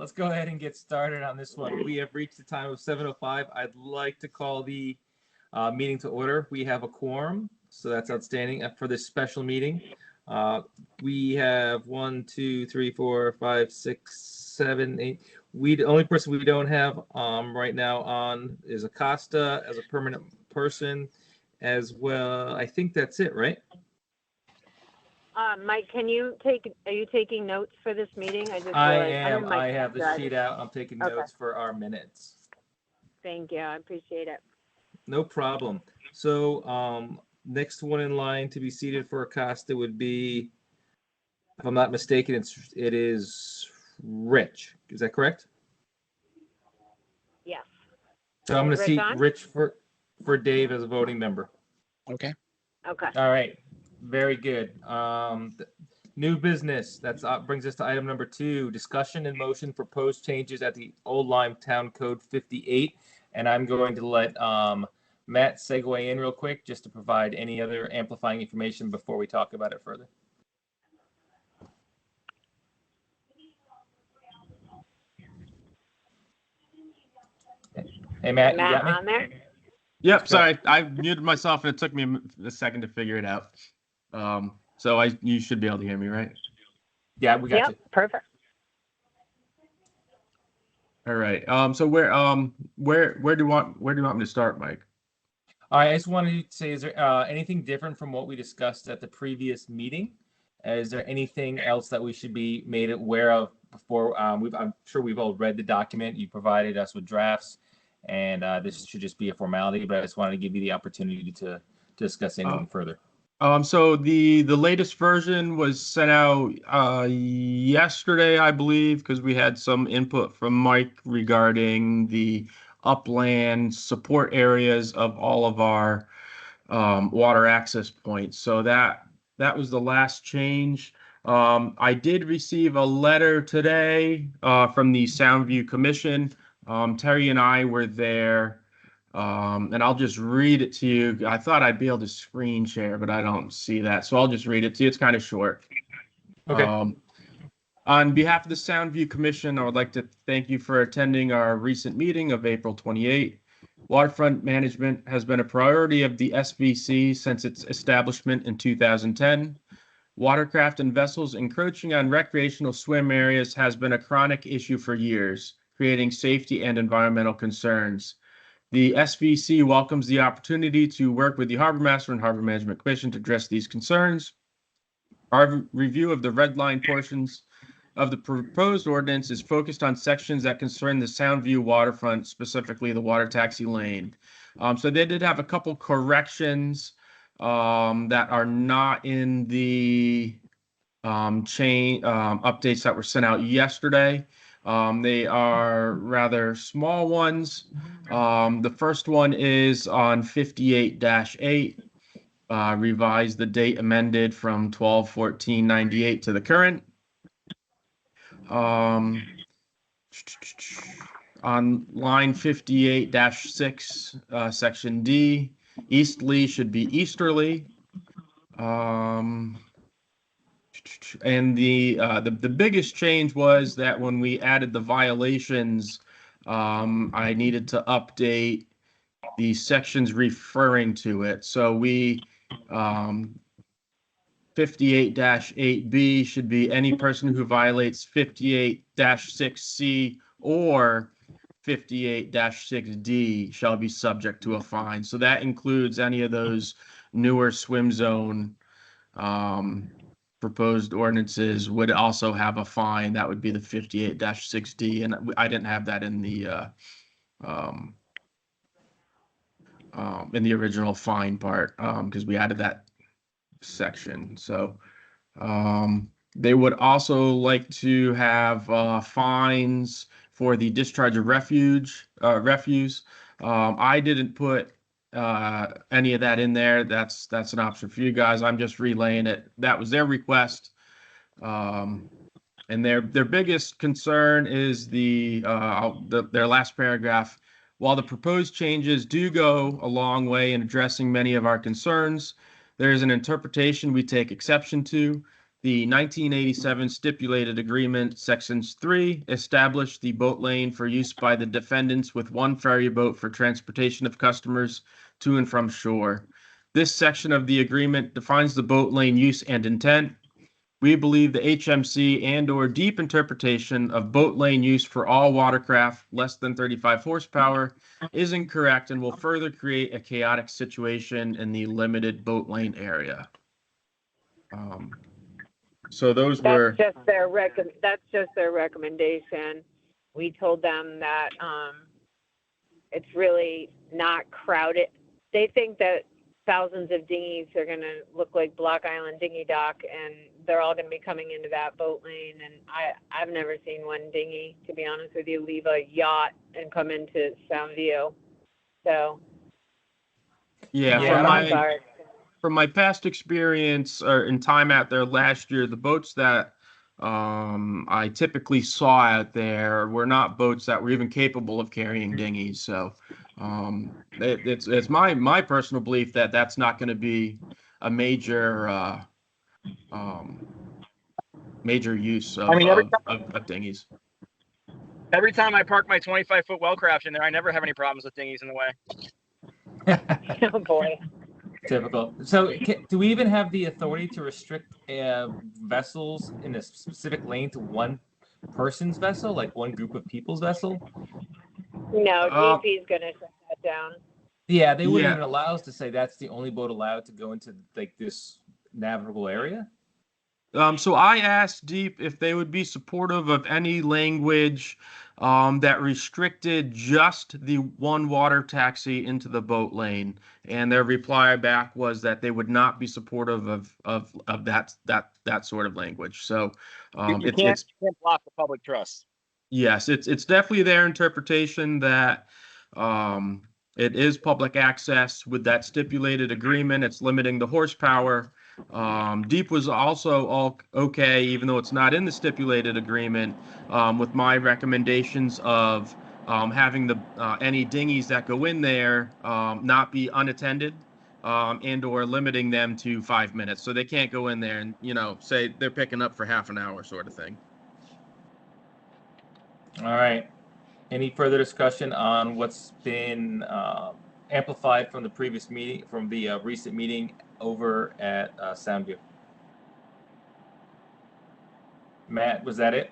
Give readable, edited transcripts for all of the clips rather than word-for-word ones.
let's go ahead and get started on this one. We have reached the time of 7:05. I'd like to call the meeting to order. We have a quorum, so that's outstanding for this special meeting. We have 1, 2, 3, 4, 5, 6, 7, 8. The only person we don't have right now on is Acosta as a permanent person as well. I think that's it, right? Mike, are you taking notes for this meeting? I am. I have the sheet out. I'm taking notes for our minutes. Thank you. I appreciate it. No problem. So next one in line to be seated for Acosta would be, if I'm not mistaken, it is Rich. Is that correct? Yes. So I'm going to seat Rich for Dave as a voting member. Okay. Okay. All right. Very good. New business. That brings us to item number 2, discussion and motion proposed changes at the Old Lyme Town Code 58. And I'm going to let Matt segue in real quick just to provide any other amplifying information before we talk about it further. Hey, Matt, you got me? On there? Yep, sorry. I muted myself and it took me a second to figure it out. So you should be able to hear me, right? Yeah, we got you. Perfect. All right. So where do you want me to start, Mike? All right, I just wanted to say, is there anything different from what we discussed at the previous meeting? Is there anything else that we should be made aware of before? I'm sure we've all read the document. You provided us with drafts, and this should just be a formality, but I just wanted to give you the opportunity to discuss anything further. So the latest version was sent out yesterday, I believe, because we had some input from Mike regarding the upland support areas of all of our water access points. So that was the last change. I did receive a letter today from the Soundview Commission. Terry and I were there. And I'll just read it to you. I thought I'd be able to screen share, but I don't see that. So I'll just read it to you. It's kind of short. Okay. On behalf of the Soundview Commission, I would like to thank you for attending our recent meeting of April 28. Waterfront management has been a priority of the SVC since its establishment in 2010. Watercraft and vessels encroaching on recreational swim areas has been a chronic issue for years, creating safety and environmental concerns. The SVC welcomes the opportunity to work with the Harbor Master and Harbor Management Commission to address these concerns. Our review of the red line portions of the proposed ordinance is focused on sections that concern the Soundview waterfront, specifically the water taxi lane. So they did have a couple corrections that are not in the updates that were sent out yesterday. They are rather small ones. The first one is on 58-8, revise the date amended from 12/14/98 to the current. On line 58-6, section D, easterly should be easterly. And the biggest change was that when we added the violations, I needed to update the sections referring to it. So we 58-8B should be any person who violates 58-6C or 58-6D shall be subject to a fine. So that includes any of those newer swim zone proposed ordinances would also have a fine. That would be the 58-6D, and I didn't have that in the original fine part because we added that section. So they would also like to have fines for the discharge of refuse. I didn't put any of that in there. That's an option for you guys. I'm just relaying it. That was their request. And their biggest concern is their last paragraph. While the proposed changes do go a long way in addressing many of our concerns, there is an interpretation we take exception to. The 1987 stipulated agreement, sections 3, established the boat lane for use by the defendants with one ferry boat for transportation of customers to and from shore. This section of the agreement defines the boat lane use and intent. We believe the HMC and/or deep interpretation of boat lane use for all watercraft less than 35 horsepower is incorrect and will further create a chaotic situation in the limited boat lane area. So those were, That's just their recommendation. We told them that, it's really not crowded. They think that thousands of dinghies are going to look like Block Island Dinghy Dock, and they're all going to be coming into that boat lane. And I've never seen one dinghy, to be honest with you, leave a yacht and come into Soundview. So, yeah, Yeah, from my past experience or in time out there last year, the boats that I typically saw out there were not boats that were even capable of carrying dinghies. So it's my personal belief that that's not going to be a major major use of, I mean, of dinghies. every time I park my 25-foot Wellcraft in there, I never have any problems with dinghies in the way. oh boy. typical. So do we even have the authority to restrict vessels in a specific lane to one person's vessel, like one group of people's vessel? No, DP's going to shut that down. Yeah, they wouldn't Yeah. even allow us to say that's the only boat allowed to go into like this navigable area. So I asked Deep if they would be supportive of any language that restricted just the one water taxi into the boat lane, and their reply back was that they would not be supportive of that sort of language. So You can't block the public trust. yes, it's definitely their interpretation that it is public access with that stipulated agreement. It's limiting the horsepower. Deep was also all okay, even though it's not in the stipulated agreement, with my recommendations of having the any dinghies that go in there not be unattended, and or limiting them to 5 minutes, so they can't go in there and say they're picking up for half an hour, sort of thing. All right. Any further discussion on what's been amplified from the previous meeting, from the recent meeting over at Soundview? Matt, was that it?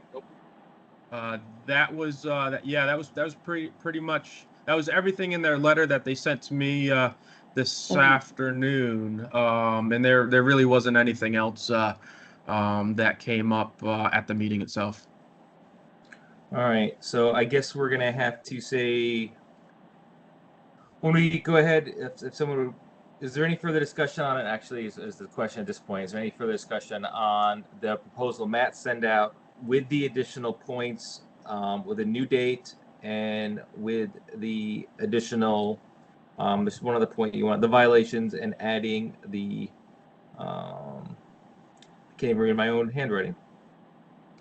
That was pretty much, that was everything in their letter that they sent to me this afternoon. And there really wasn't anything else that came up at the meeting itself. All right. So I guess we're gonna have to say, when we go ahead, if someone would, is there any further discussion on it? Actually, is the question at this point. Is there any further discussion on the proposal Matt sent out with the additional points, with a new date and with the additional, there's one other point you want, the violations, and adding the, I can't even read my own handwriting.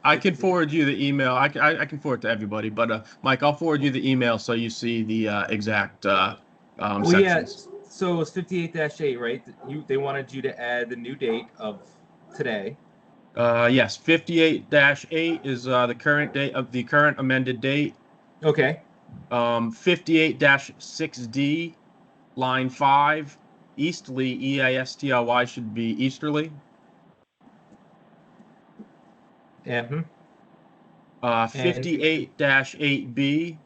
I can forward you the email. I can forward it to everybody, but Mike, I'll forward you the email so you see the exact Well, yeah, sections. so it was 58-8, right? They wanted you to add the new date of today. Yes, 58-8 is the current date of the current amended date. Okay. 58-6D, line 5, easterly, EASTLY should be easterly. Yeah. 58-8B,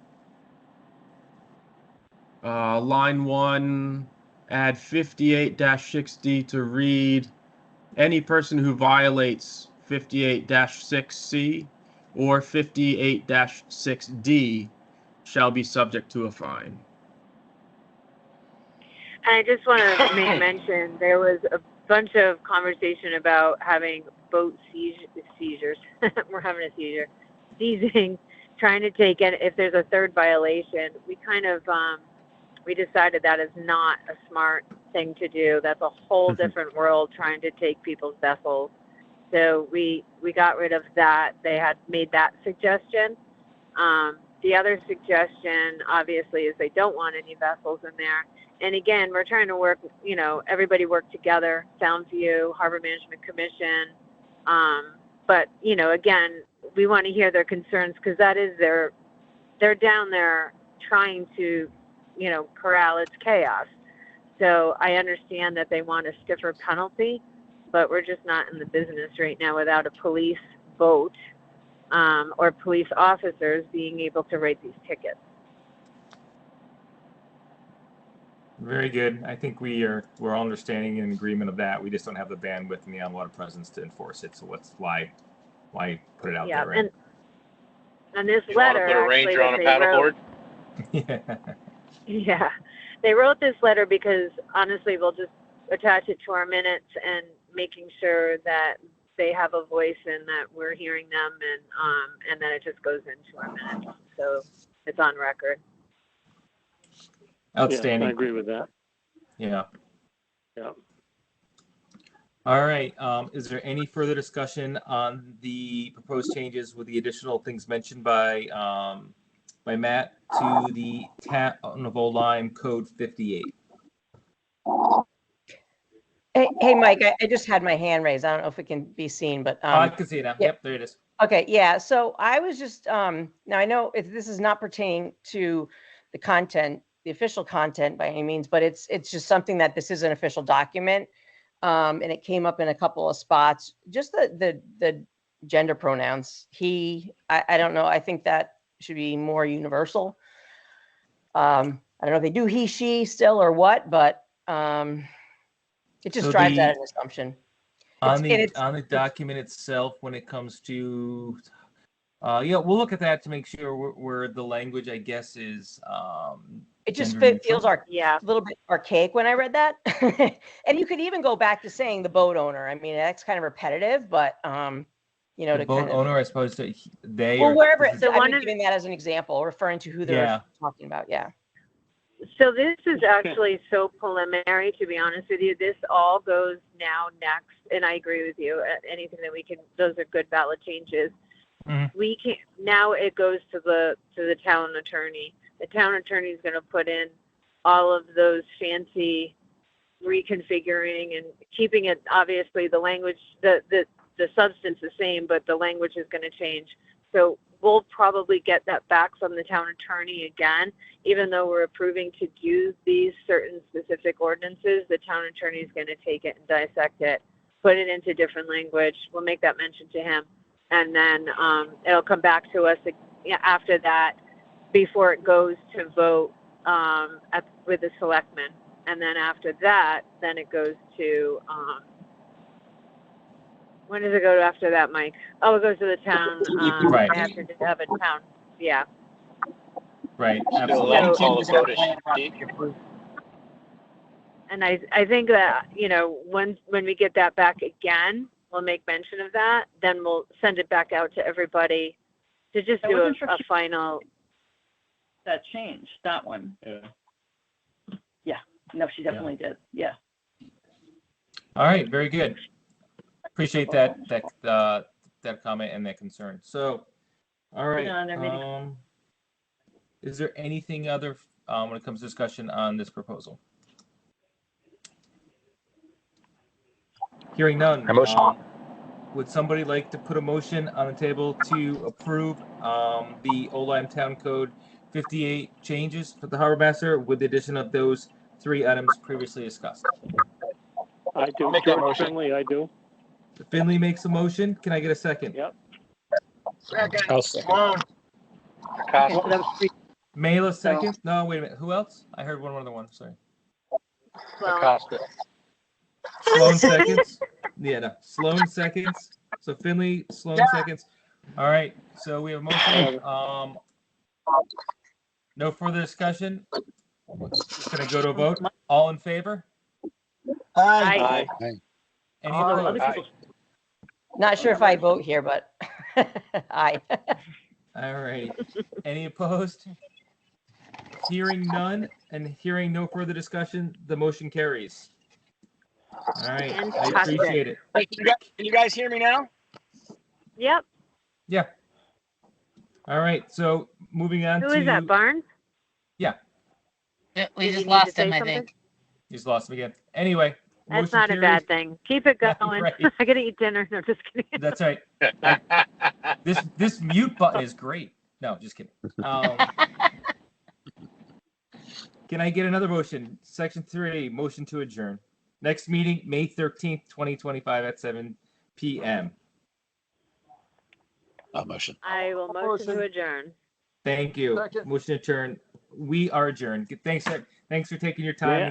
line 1, add 58-6D to read, any person who violates 58-6C or 58-6D shall be subject to a fine. And I just want to make mention, there was a bunch of conversation about having boat seizures. We're having a seizure. Seizing, trying to take it if there's a third violation. We kind of, we decided that is not a smart thing to do. That's a whole different world, trying to take people's vessels. So we got rid of that. They had made that suggestion. The other suggestion, obviously, is they don't want any vessels in there. And again, we're trying to work, everybody work together, Soundview, Harbor Management Commission, But, you know, again, we want to hear their concerns because that is they're down there trying to, you know, corral its chaos. So I understand that they want a stiffer penalty, but we're just not in the business right now without a police vote or police officers being able to write these tickets. Very good. I think we're all understanding and in agreement of that. We just don't have the bandwidth and the on-water presence to enforce it. So why put it out Yeah, there, right? and this You want to letter put a actually ranger on that a they wrote, paddleboard? yeah, they wrote this letter because honestly, we'll just attach it to our minutes and making sure that they have a voice and that we're hearing them, and then it just goes into our minutes, so it's on record. Outstanding. Yeah, I agree with that. Yeah. Yeah. All right. Is there any further discussion on the proposed changes with the additional things mentioned by Matt to the Town of Old Lyme Code 58? Hey, Mike, I just had my hand raised. I don't know if it can be seen, but I can see it now. yeah. Yep, there it is. okay, yeah. So I was just now I know this is not pertaining to the content, the official content by any means, but it's just something that this is an official document, and it came up in a couple of spots. Just the gender pronouns. He, I don't know. I think that should be more universal. I don't know if they do he, she still or what, but it just So drives the- out an assumption. On It's- the document itself, when it comes to, yeah, we'll look at that to make sure where the language, I guess, is. It just gender feels neutral. Yeah, a little bit archaic when I read that. And you could even go back to saying the boat owner. I mean, that's kind of repetitive, but you know, The to boat kind of, owner, I suppose, they well, or wherever. this is- So I'm one just is- giving that as an example, referring to who they're Yeah. talking about. Yeah. so this is actually so preliminary, to be honest with you. This all goes now next, and I agree with you. Anything that we can, those are good, valid changes. Mhm. We can now. It goes to the town attorney. The town attorney is going to put in all of those fancy reconfiguring and keeping it, obviously the language, the substance the same, but the language is going to change. So we'll probably get that back from the town attorney again, even though we're approving to do these certain specific ordinances. The town attorney is going to take it and dissect it, put it into different language. We'll make that mention to him, and then it'll come back to us after that, before it goes to vote with the selectmen. And then after that, then it goes to, when does it go after that, Mike? Oh, it goes to the town. Right. I have to have a town. Yeah. Right. Still, Absolutely. call the vote a she. And I think that, you know, when we get that back again, we'll make mention of that. Then we'll send it back out to everybody to just I do wasn't sure a if you- final. That changed, that one. Yeah. No, she definitely did. Yeah. All right. Very good. Appreciate that comment and that concern. So, all right. Yeah, they're meeting. Is there anything other when it comes to discussion on this proposal? Hearing none. I motion. Would somebody like to put a motion on the table to approve the Old Lyme Town Code 58 changes for the Harbor Master with the addition of those 3 items previously discussed? I do. Make that George motion. Finley, I do. Finley makes a motion. Can I get a second? Yep. Second. I'll second. Sloan. Okay, so that was 3. Mela second. No, wait a minute. Who else? I heard one other one. Sorry. Well, Acosta. Sloan seconds. Yeah, no. Sloan seconds. So Finley, Sloan seconds. All right. So we have a motion. No further discussion. Just gonna go to a vote. All in favor? Aye. Any All those opposed? other people. Not sure if I vote here, but aye. All right. Any opposed? Hearing none and hearing no further discussion, the motion carries. All right. I Fantastic. appreciate it. Hey, can you guys hear me now? Yep. Yeah. All right. So moving on Who to is that, Barnes? We Did you just need lost to say him, I something? think. He's lost him again. Anyway, That's Motion not a carries. bad thing. Keep it going. Right. I gotta eat dinner. No, just kidding. That's right. This mute button is great. No, just kidding. Can I get another motion? Section 3, motion to adjourn. Next meeting, May 13th, 2025 at 7 p.m. Motion. I will motion to adjourn. Thank you. Second. Motion to adjourn. We are adjourned. Thanks for taking your time and